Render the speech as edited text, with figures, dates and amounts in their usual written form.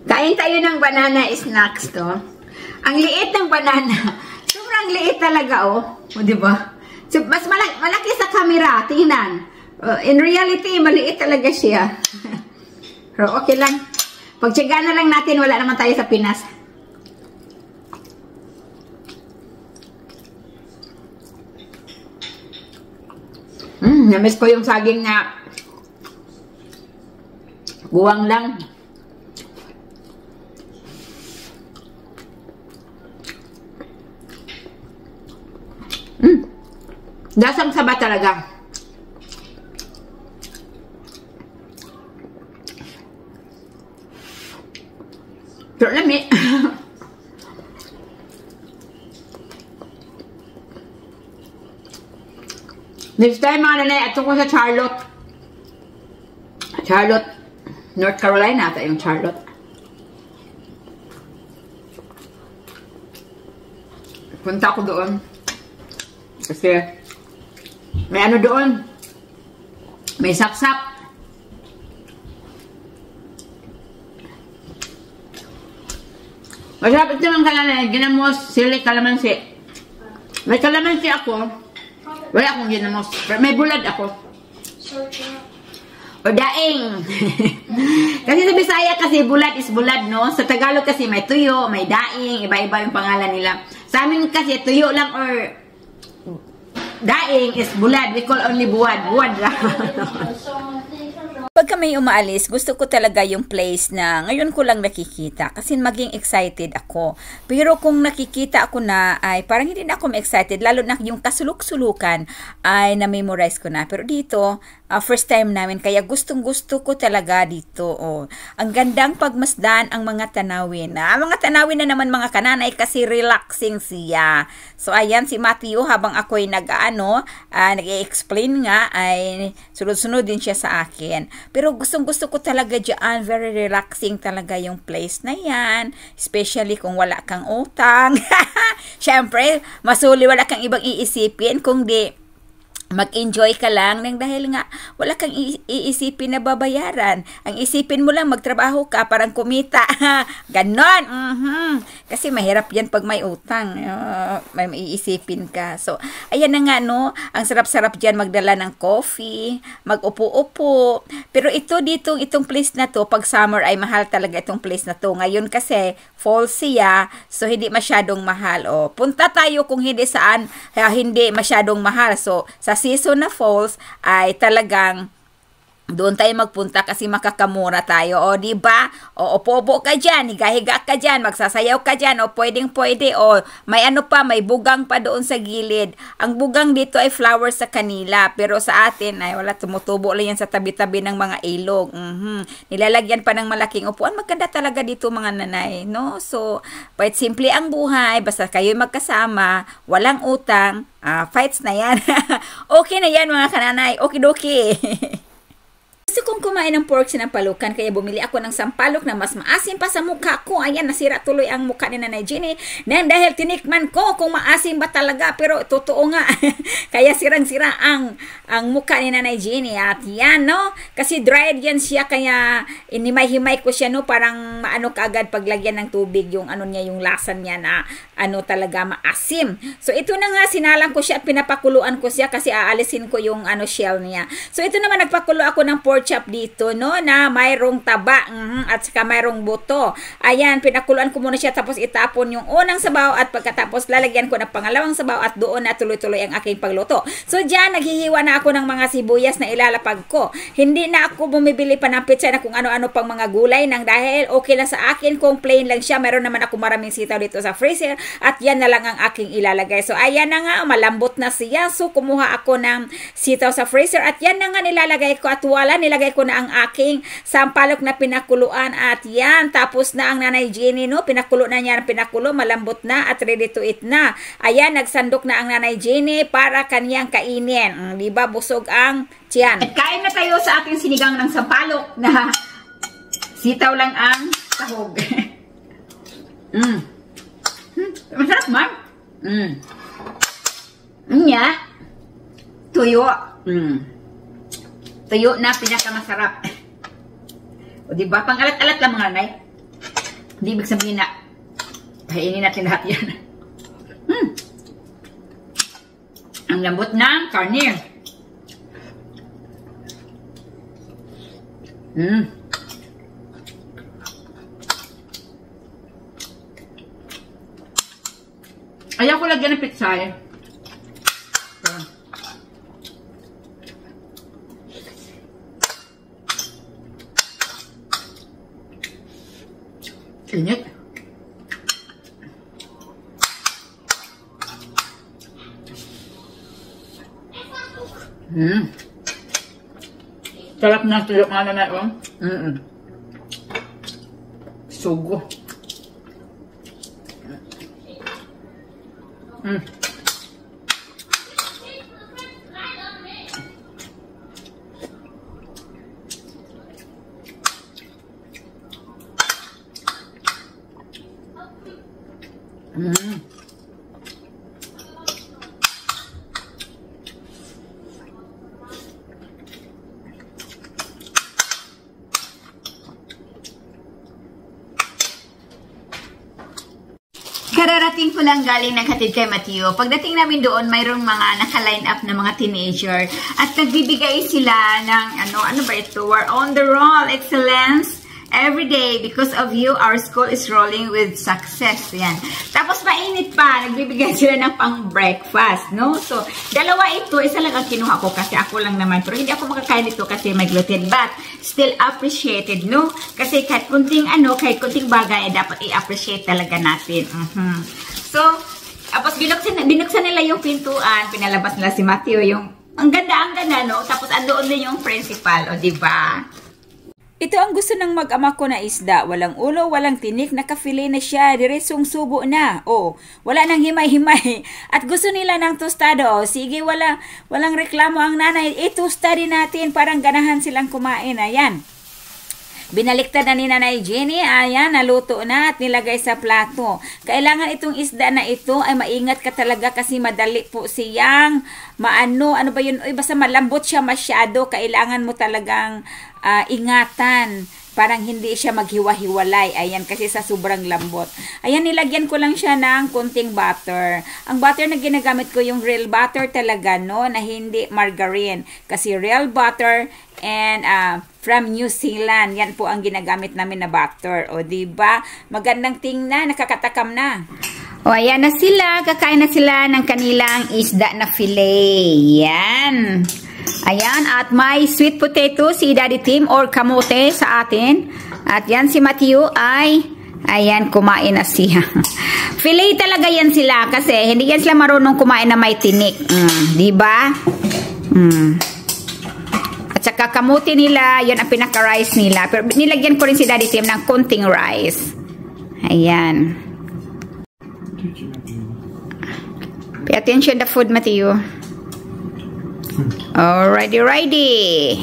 Kain tayo ng banana snacks to. Ang liit ng banana. Sobrang liit talaga, oh. O, diba? So, mas malaki sa camera. Tingnan. In reality, maliit talaga siya. Pero okay lang. Pagtsaga na lang natin, wala naman tayo sa Pinas. Namiss ko yung saging na buwang lang. Lasang saba talaga. Pero lami. Next time mga nanay, ato ko sa Charlotte. Charlotte, North Carolina ata yung Charlotte. Punta ako doon. Kasi may ano doon. May sapsap. Masarap ito ng kalanay. Ginamos, sili, kalamansi. May kalamansi ako. Wala akong ginamos. Pero may bulad ako. O daing. Kasi sa Bisaya kasi bulad is bulad, no? Sa Tagalog kasi may tuyo, may daing. Iba-iba yung pangalan nila. Sa amin kasi tuyo lang or daing is bulad. We call only buwad. Buwad lang. Pag kami umaalis, gusto ko talaga yung place na ngayon ko lang nakikita kasi maging excited ako. Pero kung nakikita ako na ay parang hindi na ako excited, lalo na yung kasuluk-sulukan ay na-memorize ko na. Pero dito, first time namin, kaya gustong-gusto ko talaga dito. Oh. Ang gandang pagmasdan ang mga tanawin. Mga tanawin na naman mga kananay kasi relaxing siya. So ayan si Matthew habang ako'y nag-i-explain nga ay sunod-sunod din siya sa akin. Pero gustong-gusto ko talaga dyan. Very relaxing talaga yung place na yan. Especially kung wala kang utang. Siyempre, masuli wala kang ibang iisipin. Kung di, mag-enjoy ka lang nang dahil nga wala kang iisipin na babayaran. Ang isipin mo lang magtrabaho ka parang kumita. Ganon. Kasi mahirap yan pag may utang. May iisipin ka. So, ayan na nga no. Ang sarap-sarap dyan magdala ng coffee, mag-upo-upo. Pero itong place na to, pag summer ay mahal talaga itong place na to. Ngayon kasi fall siya, so hindi masyadong mahal. O, punta tayo kung hindi saan, hindi masyadong mahal. So, sa season na falls ay talagang doon tayo magpunta kasi makakamura tayo. O, diba? O, upo-upo ka dyan, higa-higa ka dyan, magsasayaw ka dyan, o pwedeng-pwede, o may ano pa, may bugang pa doon sa gilid. Ang bugang dito ay flowers sa kanila, pero sa atin, ay wala, tumutubo lang yan sa tabi-tabi ng mga ilog. Nilalagyan pa ng malaking upuan. Maganda talaga dito mga nanay, no? So, quite simple ang buhay, basta kayo magkasama, walang utang, fights na yan. Okay na yan mga kananay, okidoki. Gusto kong kumain ng pork sinampalukan kaya bumili ako ng sampalok na mas maasim pa sa mukha ko. Ayan, nasira tuloy ang mukha ni Nanay Jenny. Dahil tinikman ko kung maasim ba talaga. Pero totoo nga. Kaya sirang-sira ang mukha ni Nanay Jenny. At yan, no? Kasi dried yan siya. Kaya inimay-himay ko siya, no? Parang maano kaagad paglagyan ng tubig. Yung ano niya, yung lasa niya na ano talaga maasim. So ito na nga, sinalang ko siya at pinapakuluan ko siya kasi aalisin ko yung ano shell niya. So ito naman, nagpakulo ako ng pork chop dito, no, na mayroong taba at saka mayroong buto. Ayan, pinakuluan ko muna siya tapos itapon yung unang sabaw at pagkatapos lalagyan ko ng pangalawang sabaw at doon na tuloy-tuloy ang aking pagluto. So dyan, naghihiwa na ako ng mga sibuyas na ilalapag ko. Hindi na ako bumibili pa ng pizza na kung ano-ano pang mga gulay nang dahil okay lang sa akin kung plain lang siya. Meron naman ako maraming sitaw dito sa freezer at yan na lang ang aking ilalagay. So ayan na nga, malambot na siya. So kumuha ako ng sitaw sa freezer at yan na nga nilalagay ko at wala, nilagay ko na ang aking sampalok na pinakuluan at yan, tapos na ang Nanay Jenny, no, pinakulo na niya, pinakulo, malambot na at ready to eat na. Ayan, nagsandok na ang Nanay Jenny para kaniyang kainin. Diba, busog ang tiyan. At kain na tayo sa ating sinigang ng sampalok na sitaw lang ang sahog. Masarap man. Nya, tuyo. Tuyo na pinakamasarap. O diba? Pang alat-alat lang mga nanay. Hindi ibig sabihin na kainin natin lahat yan. Ang lambot ng karne. Ayaw ko lagyan ng pitsay. Init. Sarap na tuyo mga nanay, oh. Sugo. Kararating ko lang galing ng hatid kay Mateo. Pagdating namin doon, mayroong mga naka-line up na mga teenager at nagbibigay sila ng ano ba ito? We're on the roll, excellence. Every day, because of you, our school is rolling with success. Yan. Tapos mainit pa, nagbibigay sila ng pang-breakfast, no? So, dalawa ito, isa lang ang kinuha ko kasi ako lang naman. Pero hindi ako makakain ito kasi may gluten. But, still appreciated, no? Kasi kahit kunting kahit kunting bagay, dapat i-appreciate talaga natin. So, tapos binuksan nila yung pintuan, pinalabas nila si Mateo, yung, ang ganda, no? Tapos andoon din yung principal, o diba? Ito ang gusto ng mag-ama ko na isda. Walang ulo, walang tinik, nakafile na siya. Diretsong subo na. Wala nang himay-himay. At gusto nila ng tostado. Sige, walang reklamo ang nanay. Itusta din natin. Parang ganahan silang kumain. Ayan. Binaliktad na ni Nanay Jenny. Ayan, naluto na at nilagay sa plato. Kailangan itong isda na ito ay maingat ka talaga kasi madali po siyang ano ba yun? Basta malambot siya masyado. Kailangan mo talagang ingatan. Parang hindi siya maghiwa-hiwalay. Ayan, kasi sa sobrang lambot. Ayan, nilagyan ko lang siya ng kunting butter. Ang butter na ginagamit ko, yung real butter talaga, no? Na hindi margarine. Kasi real butter and from New Zealand. Yan po ang ginagamit namin na butter. O, diba? Magandang tingnan. Nakakatakam na. O, ayan na sila. Kakain na sila ng kanilang isda na filet. Yan. Ayan, at may sweet potato si Daddy Tim or kamote sa atin. At yan si Mateo ay, ayan, kumain na siya. Filet talaga yan sila kasi hindi yan sila marunong kumain na may tinik. Diba? At saka kamote nila, yan ang pinaka-rice nila. Pero nilagyan ko rin si Daddy Tim ng konting rice. Ayan. Pay attention to the food, Mateo. Alrighty, righty.